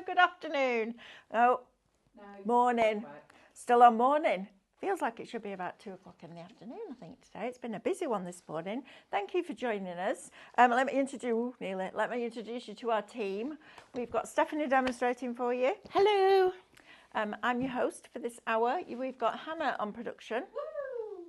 Good afternoon. Oh, No, morning. Still on morning. Feels like it should be about 2 o'clock in the afternoon, I think, today. It's been a busy one this morning. Thank you for joining us. Let me introduce you to our team. We've got Stephanie demonstrating for you. Hello. I'm your host for this hour. We've got Hannah on production. Woo!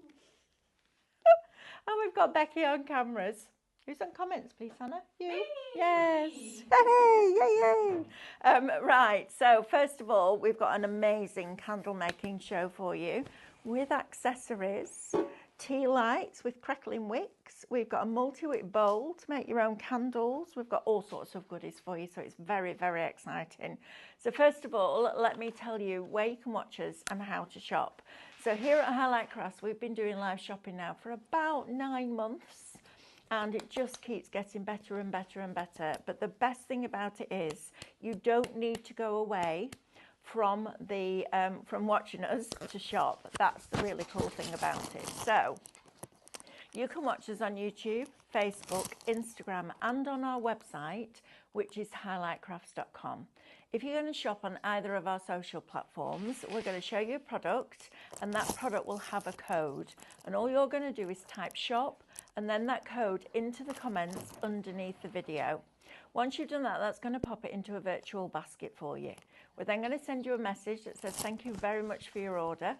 And we've got Becky on cameras. Who's on comments, please, Hannah? You? Me. Yes. Hey, yay, yay. Right, so first of all, we've got an amazing candle making show for you with accessories, tea lights with crackling wicks. We've got a multi-wick bowl to make your own candles. We've got all sorts of goodies for you, so it's very, very exciting. So first of all, let me tell you where you can watch us and how to shop. So here at Highlight Crafts, we've been doing live shopping now for about 9 months. And it just keeps getting better and better and better. But the best thing about it is you don't need to go away from watching us to shop. That's the really cool thing about it. So you can watch us on YouTube, Facebook, Instagram, and on our website, which is highlightcrafts.com. If you're going to shop on either of our social platforms, we're going to show you a product, and that product will have a code. And all you're going to do is type shop and then that code into the comments underneath the video. Once you've done that, that's going to pop it into a virtual basket for you. We're then going to send you a message that says thank you very much for your order.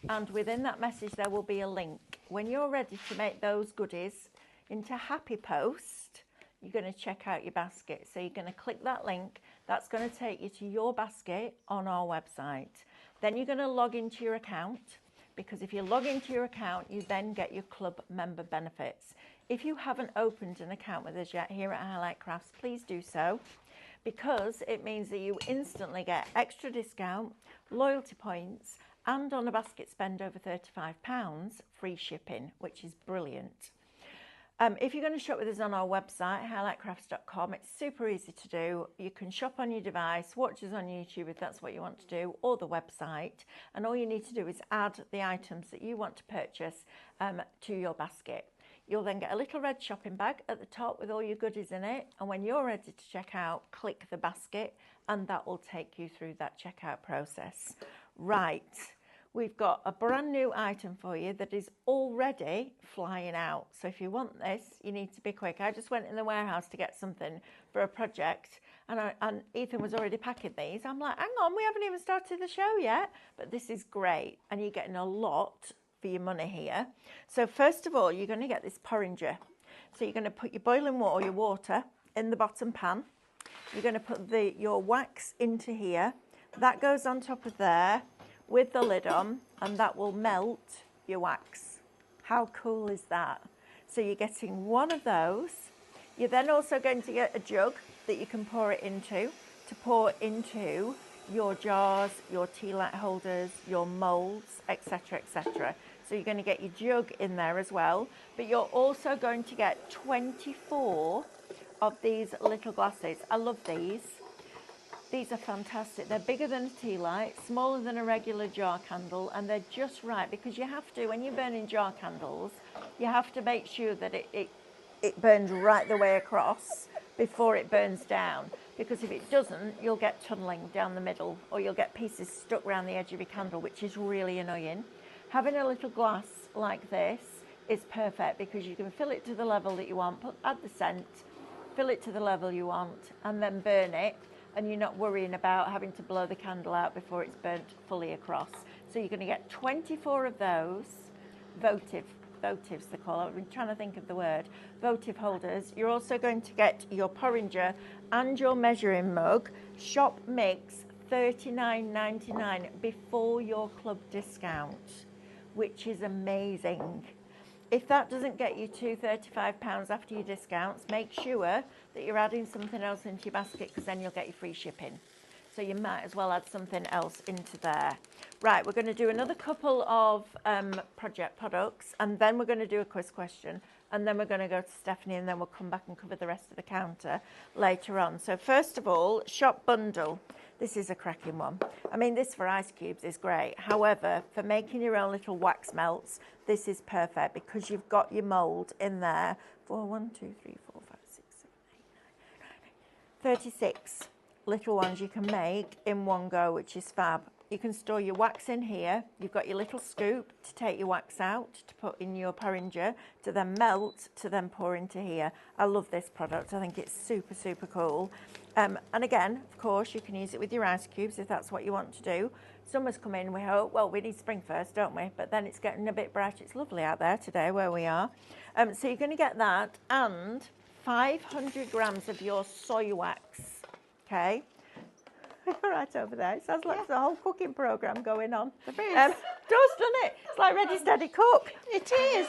And within that message, there will be a link. When you're ready to make those goodies into Happy Post, you're going to check out your basket. So you're going to click that link. That's going to take you to your basket on our website. Then you're going to log into your account, because if you log into your account, you then get your club member benefits. If you haven't opened an account with us yet here at Highlight Crafts, please do so, because it means that you instantly get extra discount, loyalty points, and on a basket spend over £35, free shipping, which is brilliant. If you're going to shop with us on our website, highlightcrafts.com, it's super easy to do. You can shop on your device, watch us on YouTube if that's what you want to do, or the website. And all you need to do is add the items that you want to purchase to your basket. You'll then get a little red shopping bag at the top with all your goodies in it. And when you're ready to check out, click the basket, and that will take you through that checkout process. Right. We've got a brand new item for you that is already flying out. So if you want this, you need to be quick. I just went in the warehouse to get something for a project, and Ethan was already packing these. I'm like, hang on, we haven't even started the show yet. But this is great, and you're getting a lot for your money here. So first of all, you're going to get this porringer. So you're going to put your boiling water or your water in the bottom pan. You're going to put your wax into here. That goes on top of there with the lid on, and that will melt your wax. How cool is that? So you're getting one of those. You're then also going to get a jug that you can pour it into, to pour into your jars, your tea light holders, your molds, etc., etc. So you're going to get your jug in there as well, but you're also going to get 24 of these little glasses. I love these. These are fantastic. They're bigger than a tea light, smaller than a regular jar candle, and they're just right, because you have to, when you're burning jar candles, you have to make sure that it burns right the way across before it burns down, because if it doesn't, you'll get tunneling down the middle, or you'll get pieces stuck around the edge of your candle, which is really annoying. Having a little glass like this is perfect, because you can fill it to the level that you want, add the scent, fill it to the level you want, and then burn it. And you're not worrying about having to blow the candle out before it's burnt fully across. So you're going to get 24 of those votives they call it. I've been trying to think of the word. Votive holders. You're also going to get your porringer and your measuring mug. Shop mix $39.99 before your club discount, which is amazing. If that doesn't get you to £35 after your discounts, make sure that you're adding something else into your basket, because then you'll get your free shipping. So you might as well add something else into there. Right, we're going to do another couple of project products, and then we're going to do a quiz question, and then we're going to go to Stephanie, and then we'll come back and cover the rest of the counter later on. So first of all, shop bundle. This is a cracking one. I mean, this for ice cubes is great. However, for making your own little wax melts, this is perfect, because you've got your mould in there for 1, 2, 3, 4, 5, 6, 7, 8, 9, 10, 36 little ones you can make in one go, which is fab. You can store your wax in here. You've got your little scoop to take your wax out, to put in your porringer, to then melt, to then pour into here. I love this product. I think it's super, super cool. And again, of course, you can use it with your ice cubes if that's what you want to do. Summer's come in, we hope. Well, we need spring first, don't we? But then it's getting a bit bright. It's lovely out there today where we are. So you're going to get that and 500 grams of your soy wax, okay? Right over there. It sounds like there's a whole cooking programme going on. There is. Does, doesn't it? It's like Ready, Steady, Cook. It is.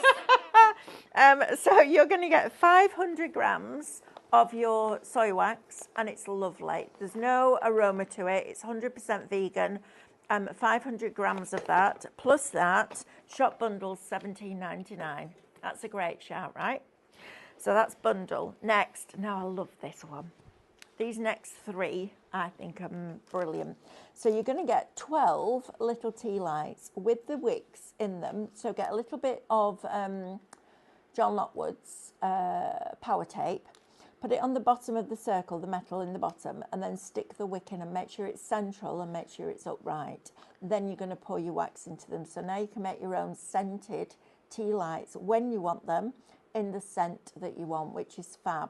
So you're going to get 500 grams of your soy wax, and it's lovely. There's no aroma to it. It's 100% vegan. 500 grams of that. Plus that, shop bundles $17.99. That's a great shout, right? So that's bundle. Next, now I love this one. These next three, I think, are brilliant. So you're going to get 12 little tea lights with the wicks in them. So get a little bit of John Lockwood's power tape. Put it on the bottom of the circle, the metal in the bottom, and then stick the wick in and make sure it's central and make sure it's upright. Then you're going to pour your wax into them. So now you can make your own scented tea lights when you want them in the scent that you want, which is fab.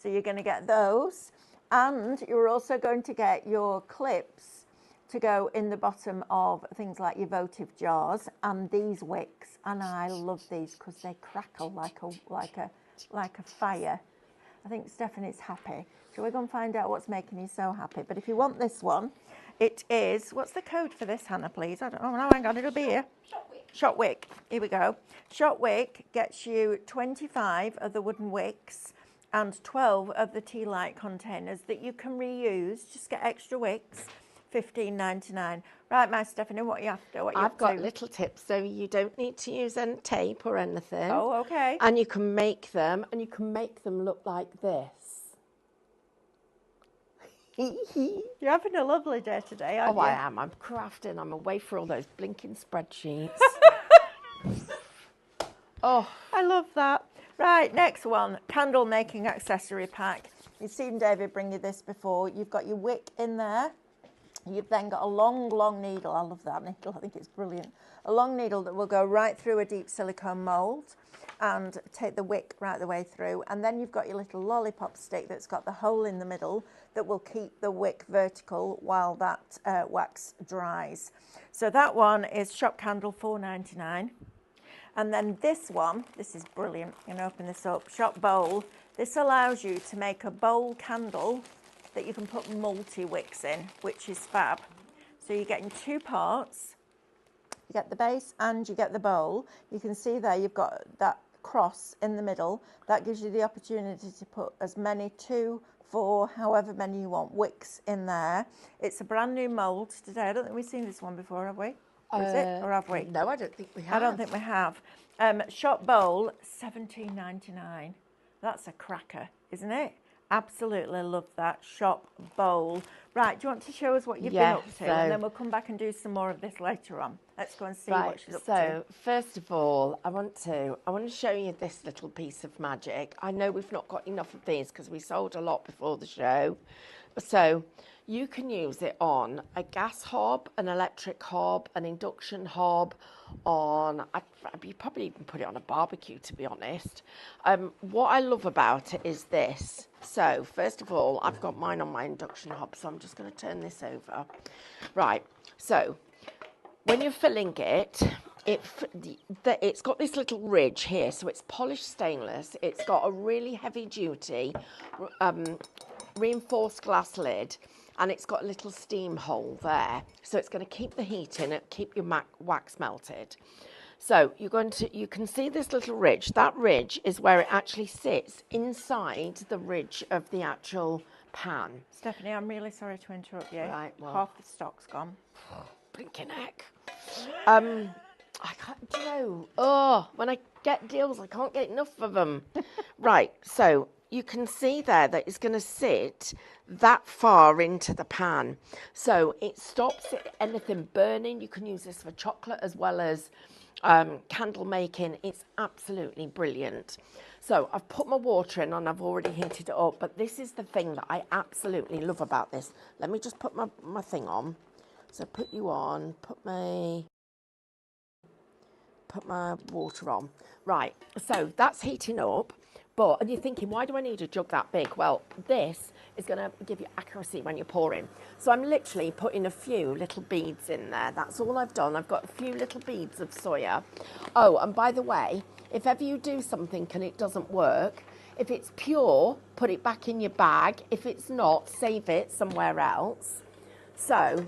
So you're going to get those. And you're also going to get your clips to go in the bottom of things like your votive jars and these wicks. And I love these because they crackle like a fire. I think Stephanie's happy. Shall we go and find out what's making you so happy? But if you want this one, it is, what's the code for this, Hannah, please? I don't know. No, hang on, it'll be here. Shot wick. Here we go. Shot wick gets you 25 of the wooden wicks and 12 of the tea light containers that you can reuse. Just get extra wicks, $15.99. Right, my Stephanie, what are you after? What are you I've got to? little tips, so you don't need to use any tape or anything. Oh, okay. And you can make them, look like this. You're having a lovely day today, aren't Oh, you? I am. I'm crafting. I'm away for all those blinking spreadsheets. Oh, I love that. Right, next one, candle making accessory pack. You've seen David bring you this before. You've got your wick in there. You've then got a long, long needle. I love that needle. I think it's brilliant. A long needle that will go right through a deep silicone mould and take the wick right the way through. And then you've got your little lollipop stick that's got the hole in the middle that will keep the wick vertical while that wax dries. So that one is Shop Candle $4.99. And then this one, this is brilliant. I'm going to open this up. Shop Bowl. This allows you to make a bowl candle that you can put multi-wicks in, which is fab. So you're getting two parts. You get the base and you get the bowl. You can see there you've got that cross in the middle. That gives you the opportunity to put as many, 2, 4, however many you want, wicks in there. It's a brand new mould today. I don't think we've seen this one before, have we? Or is it? Or have we? No, I don't think we have. I don't think we have. Shop Bowl, $17.99. That's a cracker, isn't it? Absolutely love that. Shop Bowl. Right, do you want to show us what you've been up to? And then we'll come back and do some more of this later on. Let's go and see what she's up to. So, first of all, I want to show you this little piece of magic. I know we've not got enough of these because we sold a lot before the show. So, you can use it on a gas hob, an electric hob, an induction hob, you probably even put it on a barbecue, to be honest. What I love about it is this. So, first of all, I've got mine on my induction hob, so I'm just going to turn this over. Right, so when you're filling it, it's got this little ridge here, so it's polished stainless. It's got a really heavy-duty reinforced glass lid, and it's got a little steam hole there, so it's going to keep the heat in it, keep your wax melted. So you can see this little ridge. That ridge is where it actually sits inside the ridge of the actual pan. Stephanie, I'm really sorry to interrupt you. Right, well, half the stock's gone. Blinking heck. I can't, do you know, when I get deals, I can't get enough of them. Right, so you can see there that it's going to sit that far into the pan. So it stops anything burning. You can use this for chocolate as well as candle making. It's absolutely brilliant. So I've put my water in and I've already heated it up, but this is the thing that I absolutely love about this. Let me just put my thing on. So put you on, put my water on. Right, so that's heating up. And you're thinking, why do I need a jug that big? Well, this is going to give you accuracy when you're pouring. So I'm literally putting a few little beads in there. That's all I've done. I've got a few little beads of soya. Oh, and by the way, if ever you do something and it doesn't work, if it's pure, put it back in your bag. If it's not, save it somewhere else. So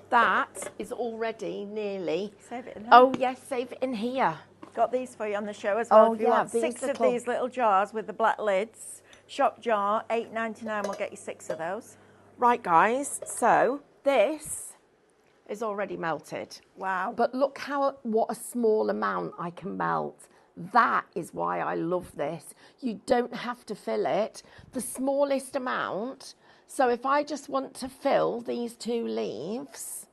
that is already nearly... Save it in there. Oh, yes, save it in here. Got these for you on the show as well. Oh, if you yeah, want six of these little jars with the black lids, shop jar, $8.99 will get you 6 of those. Right, guys, so this is already melted. Wow. But look what a small amount I can melt. That is why I love this. You don't have to fill it. The smallest amount. So if I just want to fill these 2 leaves,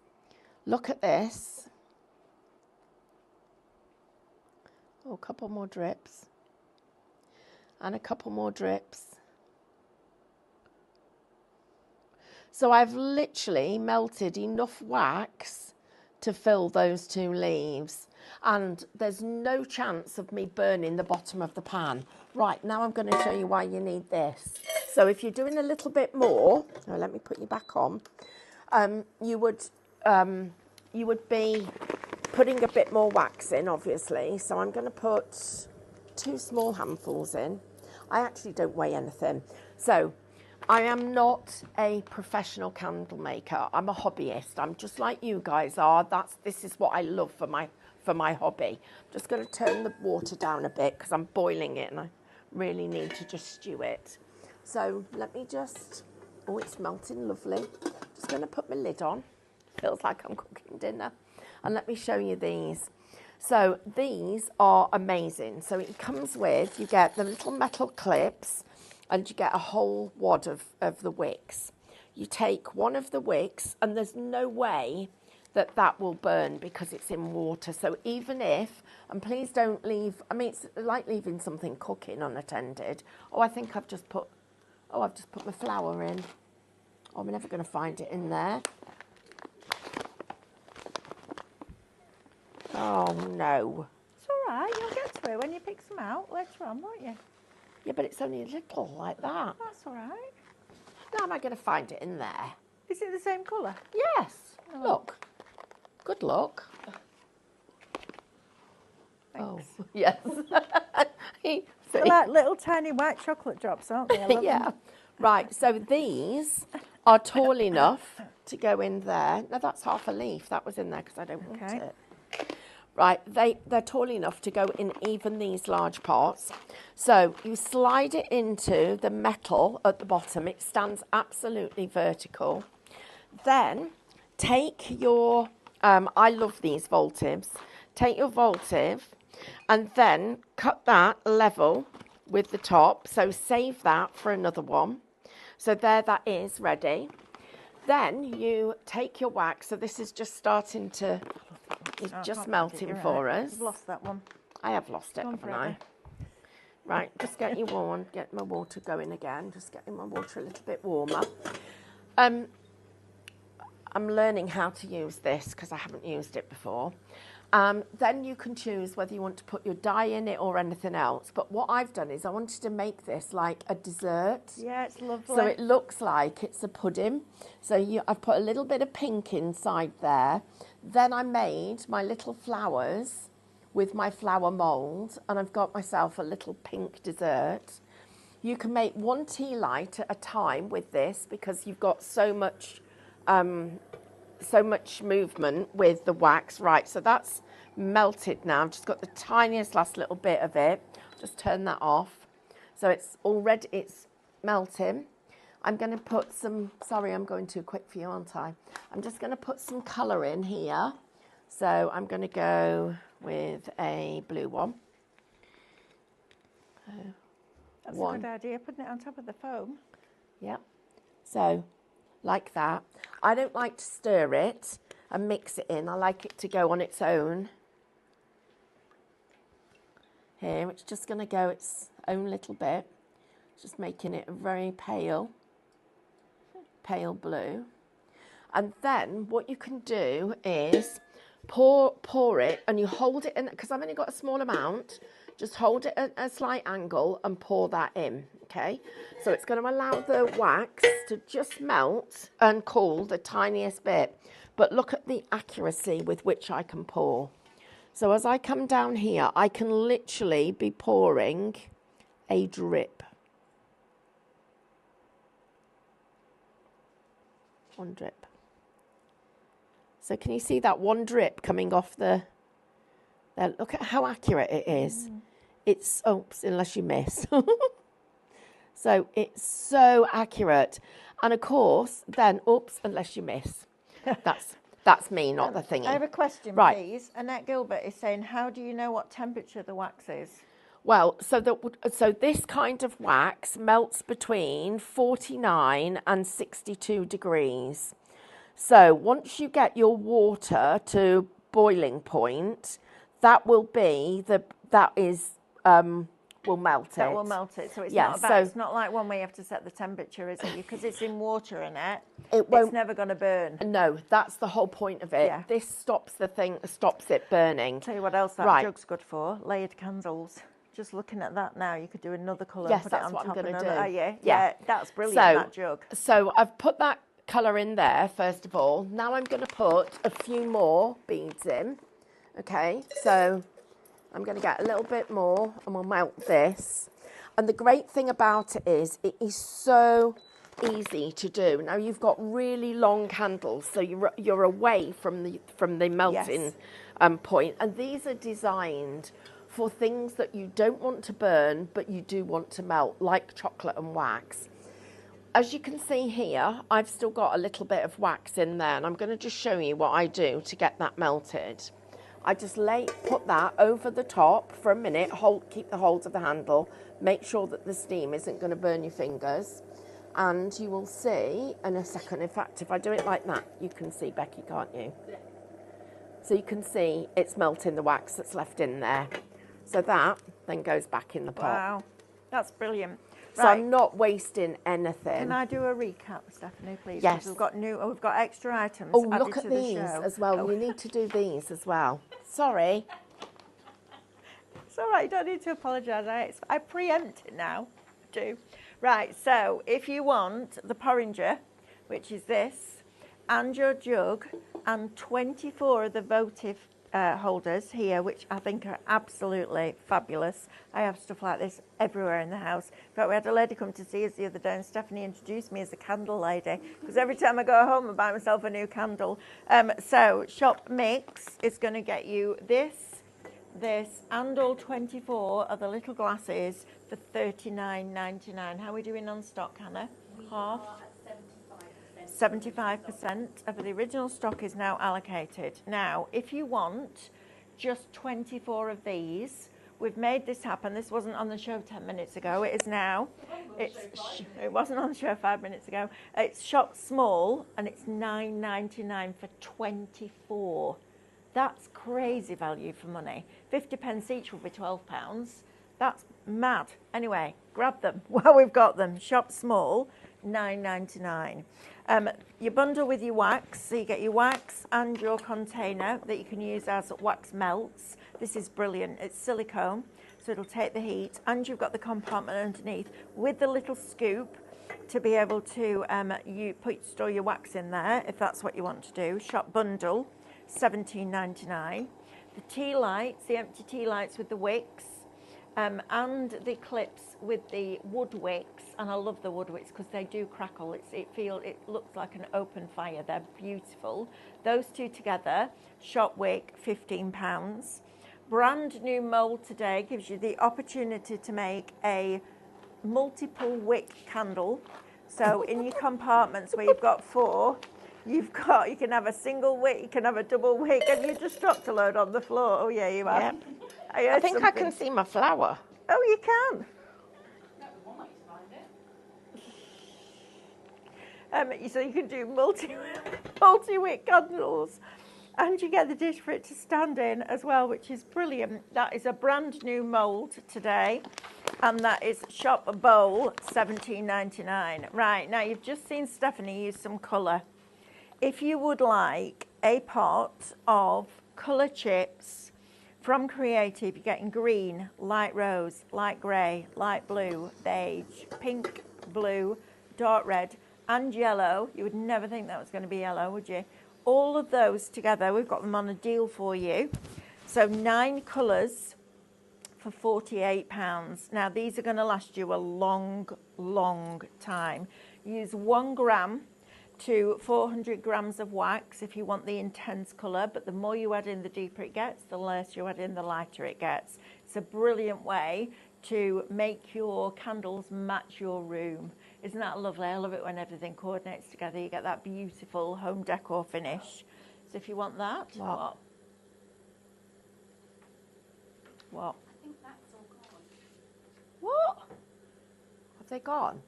look at this. Oh, a couple more drips. And a couple more drips. So I've literally melted enough wax to fill those 2 leaves. And there's no chance of me burning the bottom of the pan. Right, now I'm going to show you why you need this. So if you're doing a little bit more, let me put you back on, you would be putting a bit more wax in, obviously. So I'm going to put 2 small handfuls in. I actually don't weigh anything. So I am not a professional candle maker. I'm a hobbyist. I'm just like you guys are. This is what I love for my hobby. I'm just going to turn the water down a bit because I'm boiling it and I really need to just stew it. So let me just, oh, it's melting lovely. Just going to put my lid on. Feels like I'm cooking dinner. And let me show you these. So these are amazing. So it comes with, you get the little metal clips and you get a whole wad of the wicks. You take one of the wicks and there's no way that will burn because it's in water. So even if, and please don't leave, I mean, it's like leaving something cooking unattended. Oh, I think I've just put my flour in. Oh, I'm never going to find it in there. Oh, no. It's all right. You'll get to it when you pick some out later on, won't you? Yeah, but it's only a little like that. That's all right. How am I going to find it in there? Is it the same colour? Yes. Oh. Look. Good luck. Thanks. Oh, yes. They're like little tiny white chocolate drops, aren't they? I love yeah. them. Right, so these are tall enough to go in there. No, that's half a leaf. That was in there because I don't want it. Right, they're tall enough to go in even these large pots. So you slide it into the metal at the bottom. It stands absolutely vertical. Then take your, I love these Voltives. Take your Voltive and then cut that level with the top. So save that for another one. So there that is ready. Then you take your wax. So this is just starting to... It's just melting for us. I've lost that one. I have lost it, haven't I? Right, just get you warm, get my water going again. Just getting my water a little bit warmer. I'm learning how to use this because I haven't used it before. Then you can choose whether you want to put your dye in it or anything else. But what I've done is I wanted to make this like a dessert. Yeah, it's lovely. So it looks like it's a pudding. So I've put a little bit of pink inside there. Then I made my little flowers with my flower mould, and I've got myself a little pink dessert. You can make 1 tea light at a time with this because you've got so much movement with the wax. Right, so that's melted now. I've just got the tiniest last little bit of it. Just turn that off. So it's melting. I'm going to put some, sorry, I'm going too quick for you, aren't I? I'm just going to put some colour in here. So I'm going to go with a blue one. That's a good idea, putting it on top of the foam. Yep. So, like that. I don't like to stir it and mix it in. I like it to go on its own. Here, it's just going to go its own little bit, just making it a very pale blue. And then what you can do is pour it, and you hold it in, because I've only got a small amount, just hold it at a slight angle and pour that in, okay? So it's going to allow the wax to just melt and cool the tiniest bit. But look at the accuracy with which I can pour. So as I come down here, I can literally be pouring a drip. One drip. So can you see that one drip coming off the... There, look at how accurate it is. It's, oops, unless you miss. So it's so accurate. And of course, then, oops, unless you miss. That's me, not the thingy. I have a question, right. Please. Annette Gilbert is saying, how do you know what temperature the wax is? Well, so this kind of wax melts between 49 and 62 degrees. So once you get your water to boiling point, that will be will melt it. That will melt it. So it's not about, it's not like one where you have to set the temperature, is it? Because it's in water in it. It's never going to burn. No, that's the whole point of it. Yeah. This stops it burning. Tell you what else that jug's good for, layered candles. Just looking at that now, you could do another colour and put it on top. Yes, that's what I'm going to do. Oh, yeah, that's brilliant, that jug. So I've put that colour in there, first of all. Now I'm going to put a few more beads in. Okay, so I'm going to get a little bit more and we'll melt this. And the great thing about it is so easy to do. Now you've got really long candles, so you're away from the melting point. And these are designed for things that you don't want to burn, but you do want to melt, like chocolate and wax. As you can see here, I've still got a little bit of wax in there, and I'm going to just show you what I do to get that melted. I just put that over the top for a minute, keep the hold of the handle, make sure that the steam isn't going to burn your fingers. And you will see in a second, in fact, if I do it like that, you can see, Becky, can't you? So you can see it's melting the wax that's left in there. So that then goes back in the pot. Wow, that's brilliant. So I'm not wasting anything. Can I do a recap, Stephanie, please? Yes. We've got extra items. Oh, look at these as well. Oh. You need to do these as well. Sorry. It's all right. You don't need to apologise. I preempt it now. I do. Right. So if you want the porringer, which is this, and your jug, and 24 of the votive holders here, which I think are absolutely fabulous. I have stuff like this everywhere in the house. In fact, we had a lady come to see us the other day, and Stephanie introduced me as a candle lady, because every time I go home I buy myself a new candle. So Shop Mix is going to get you this, and all 24 of the little glasses for $39.99. How are we doing on stock, Hannah? Half? 75% of the original stock is now allocated. Now, if you want just 24 of these, we've made this happen. This wasn't on the show 10 minutes ago. It is now. It wasn't on the show 5 minutes ago. It's Shop Small, and it's $9.99 for 24. That's crazy value for money. 50 pence each will be £12. That's mad. Anyway, grab them while we've got them. Shop Small, $9.99. You bundle with your wax, so you get your wax and your container that you can use as wax melts. This is brilliant. It's silicone, so it'll take the heat, and you've got the compartment underneath with the little scoop to be able to store your wax in there if that's what you want to do. Shop Bundle, $17.99. The tea lights, the empty tea lights with the wicks, and the clips with the wood wicks, and I love the wood wicks because they do crackle. It looks like an open fire. They're beautiful. Those two together, Shop Wick, £15. Brand new mould today gives you the opportunity to make a multiple wick candle. So in your compartments where you've got 4, you can have a single wick, you can have a double wick, and you just dropped a load on the floor. Oh yeah, you have. Yep. I think I can see my flower. Oh, you can. So you can do multi-wick candles. And you get the dish for it to stand in as well, which is brilliant. That is a brand new mould today. And that is Shop Bowl, $17.99. Right, now you've just seen Stephanie use some colour. If you would like a pot of colour chips from Creative, you're getting green, light rose, light grey, light blue, beige, pink, blue, dark red, and yellow. You would never think that was going to be yellow, would you? All of those together, we've got them on a deal for you. So 9 colours for £48. Now, these are going to last you a long, long time. Use 1 gram to 400 grams of wax if you want the intense colour, but the more you add in, the deeper it gets, the less you add in, the lighter it gets. It's a brilliant way to make your candles match your room. Isn't that lovely? I love it when everything coordinates together. You get that beautiful home decor finish. So if you want that, what? What? I think that's all gone. What? Have they gone?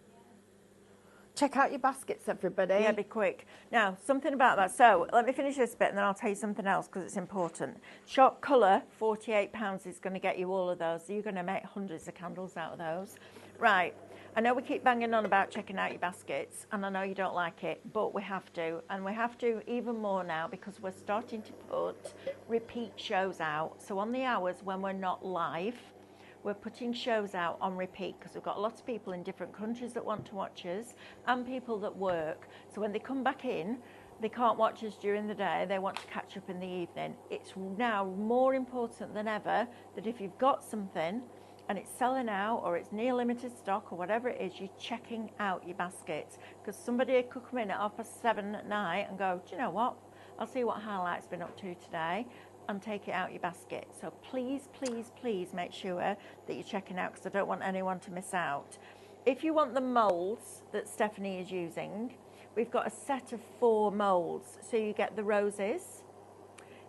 Check out your baskets, everybody. Yeah, be quick. Now, something about that. So let me finish this bit and then I'll tell you something else because it's important. Shop Colour, £48 is going to get you all of those. So you're going to make hundreds of candles out of those. Right. I know we keep banging on about checking out your baskets and I know you don't like it, but we have to. And we have to even more now because we're starting to put repeat shows out. So on the hours when we're not live, we're putting shows out on repeat because we've got lots of people in different countries that want to watch us and people that work. So when they come back in, they can't watch us during the day, they want to catch up in the evening. It's now more important than ever that if you've got something and it's selling out or it's near limited stock or whatever it is, you're checking out your baskets because somebody could come in at 7:30 at night and go, do you know what? I'll see what Highlight's been up to today and take it out your basket. So please, please, please make sure that you're checking out because I don't want anyone to miss out. If you want the moulds that Stephanie is using, we've got a set of 4 moulds. So you get the roses,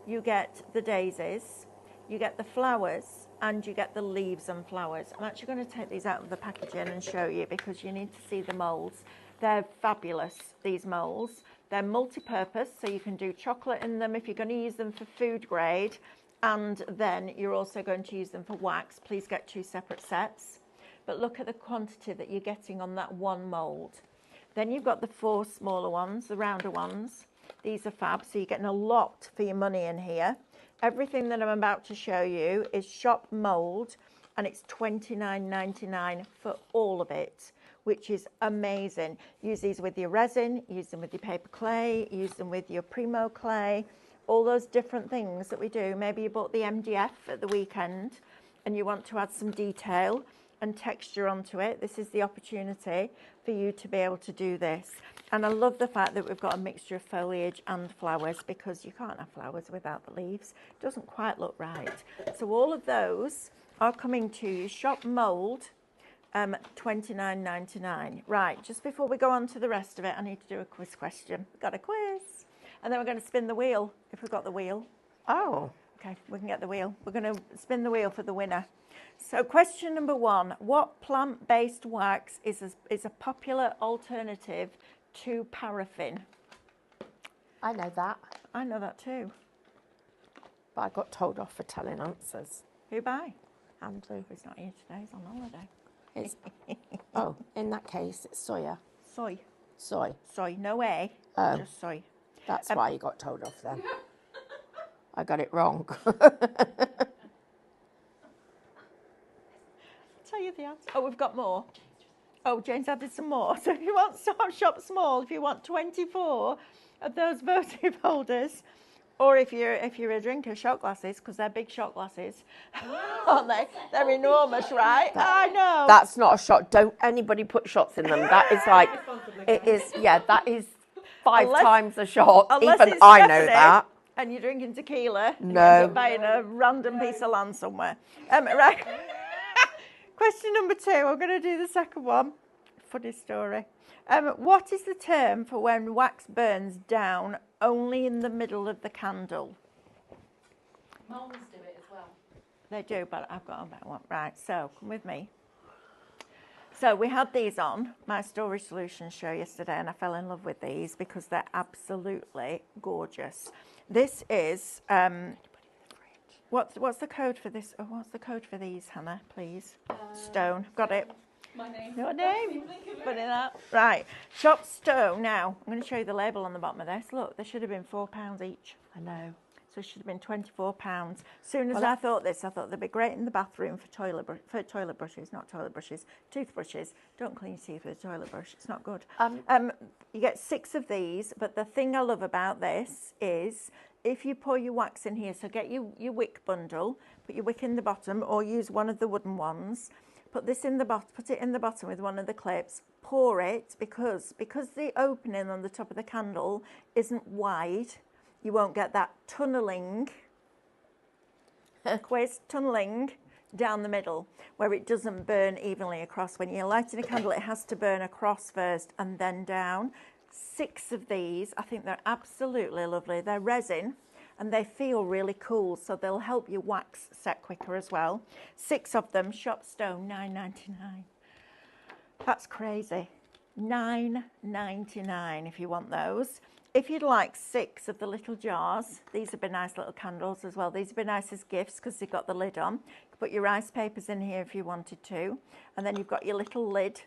you get the daisies, you get the flowers, and you get the leaves and flowers. I'm actually going to take these out of the packaging and show you because you need to see the moulds. They're fabulous, these moulds. They're multi-purpose, so you can do chocolate in them if you're going to use them for food grade, and then you're also going to use them for wax. Please get 2 separate sets. But look at the quantity that you're getting on that 1 mould. Then you've got the 4 smaller ones, the rounder ones. These are fab, so you're getting a lot for your money in here. Everything that I'm about to show you is shop mould, and it's $29.99 for all of it, which is amazing. Use these with your resin, use them with your paper clay, use them with your Primo clay, all those different things that we do. Maybe you bought the MDF at the weekend and you want to add some detail and texture onto it. This is the opportunity for you to be able to do this. And I love the fact that we've got a mixture of foliage and flowers because you can't have flowers without the leaves. It doesn't quite look right. So all of those are coming to you. Shop mould, $29.99. Right, just before we go on to the rest of it, I need to do a quiz question. We've got a quiz. And then we're going to spin the wheel, if we've got the wheel. Oh. Okay, we can get the wheel. We're going to spin the wheel for the winner. So question number 1, what plant-based wax is a popular alternative to paraffin? I know that, I know that too. but I got told off for telling answers. Who by? Andrew. He's not here today, he's on holiday. It's, oh, in that case, it's soya. Soy. Soy. Soy, no A, Oh. just soy. That's why you got told off then. I got it wrong. Tell you the answer. Oh, we've got more. Oh, Jane's added some more. So if you want shop small, if you want 24 of those votive holders, or if you're a drinker, shot glasses, because they're big shot glasses, aren't they? They're enormous, right? I know. That's not a shot. Don't anybody put shots in them. That is like, it is, yeah, that is 5 times a shot. Unless Even it's I know Stephanie that. And you're drinking tequila. And No. you end up buying a random piece of land somewhere. Right. Question number 2. I'm going to do the second one. Funny story. What is the term for when wax burns down only in the middle of the candle? Moles do it as well. They do, but I've got a better one. Right, so come with me. So we had these on my storage solutions show yesterday, and I fell in love with these because they're absolutely gorgeous. This is what's the code for this? Oh, what's the code for these, Hannah? Please, Stone. Got it. My name. Your name. Put it up. Right. Shop Stone. Now I'm going to show you the label on the bottom of this. Look, they should have been £4 each. I know. So it should have been £24. As soon as I thought this, I thought they'd be great in the bathroom for toilet brushes, not toilet brushes, toothbrushes. Don't clean your teeth with a toilet brush. It's not good. You get 6 of these, but the thing I love about this is if you pour your wax in here, so get your wick bundle, put your wick in the bottom, or use one of the wooden ones. Put this in the bottom. Put it in the bottom with one of the clips. Pour it because the opening on the top of the candle isn't wide. You won't get that tunnelling down the middle where it doesn't burn evenly across. When you're lighting a candle, it has to burn across first and then down. 6 of these. I think they're absolutely lovely. They're resin and they feel really cool, so they'll help your wax set quicker as well. 6 of them, Shop Stone, £9.99. That's crazy. £9.99 if you want those. If you'd like 6 of the little jars, these would be nice little candles as well. These would be nice as gifts because they've got the lid on. You could put your rice papers in here if you wanted to. And then you've got your little lid.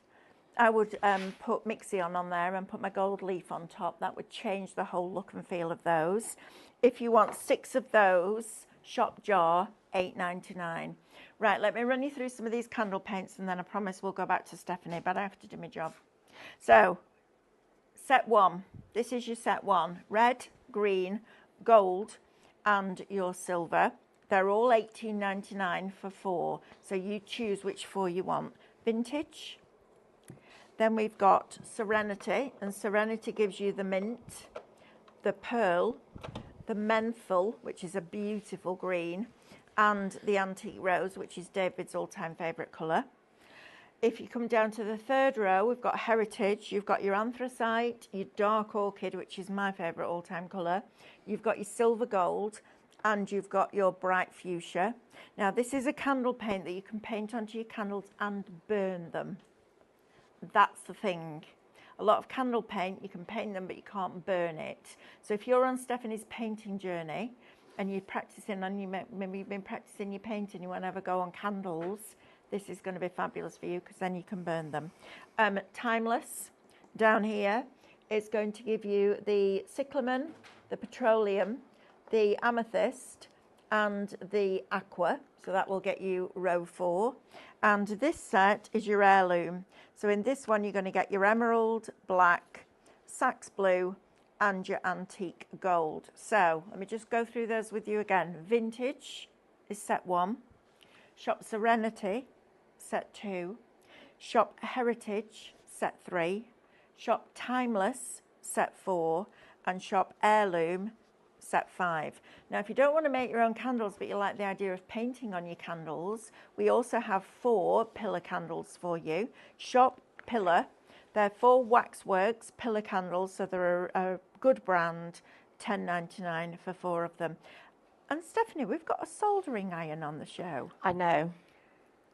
I would put Mixion on there and put my gold leaf on top. That would change the whole look and feel of those. If you want 6 of those, Shop Jar, £8.99. Right, let me run you through some of these candle paints and then I promise we'll go back to Stephanie, but I have to do my job. So, set 1. This is your set 1. Red, green, gold, and your silver. They're all £18.99 for 4. So you choose which 4 you want. Vintage. Then we've got Serenity, and Serenity gives you the mint, the pearl, the menthol, which is a beautiful green, and the antique rose, which is David's all-time favourite colour. If you come down to the 3rd row, we've got Heritage, you've got your anthracite, your dark orchid, which is my favourite all-time colour, you've got your silver gold, and you've got your bright fuchsia. Now, this is a candle paint that you can paint onto your candles and burn them. That's the thing. A lot of candle paint, you can paint them, but you can't burn it. So if you're on Stephanie's painting journey and you're practicing, and maybe you've been practicing your painting, you want to ever go on candles, this is going to be fabulous for you because then you can burn them. Timeless, down here, is going to give you the cyclamen, the petroleum, the amethyst, and the aqua. So that will get you row 4. And this set is your heirloom. So in this one, you're going to get your emerald, black, sax blue, and your antique gold. So let me just go through those with you again. Vintage is set 1. Shop Serenity, set 2. Shop Heritage, set 3. Shop Timeless, set 4. And Shop Heirloom, set 5. Now, if you don't want to make your own candles, but you like the idea of painting on your candles, we also have 4 pillar candles for you. Shop Pillar. They're 4 Waxworks pillar candles, so they're a good brand, £10.99 for 4 of them. And Stephanie, we've got a soldering iron on the show. I know.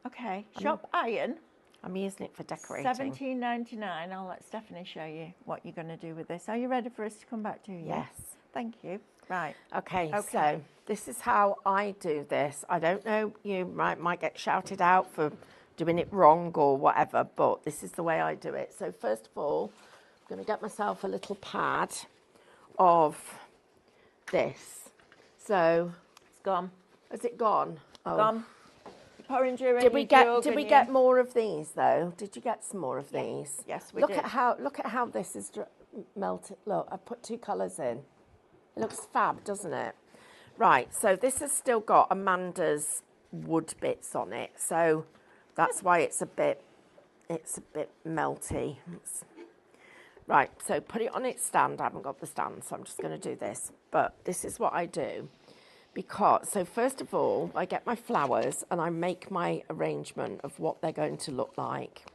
Okay, Shop Iron. I'm using it for decorating. £17.99. I'll let Stephanie show you what you're going to do with this. Are you ready for us to come back to you? Yes. Thank you. Right. Okay, so this is how I do this. I don't know, you might get shouted out for doing it wrong or whatever, but this is the way I do it. So first of all, I'm going to get myself a little pad of this. So It's gone. has it gone? Oh. Gone. Pouring during Did we get more of these though? Did you get some more of these? Yes, we look did. Look at how this is melted. Look, I put 2 colours in. It looks fab, doesn't it? Right, so this has still got Amanda's wood bits on it, so that's why it's a bit melty. Right, so put it on its stand. I haven't got the stand, so I'm just going to do this. But this is what I do. So first of all, I get my flowers and I make my arrangement of what they're going to look like.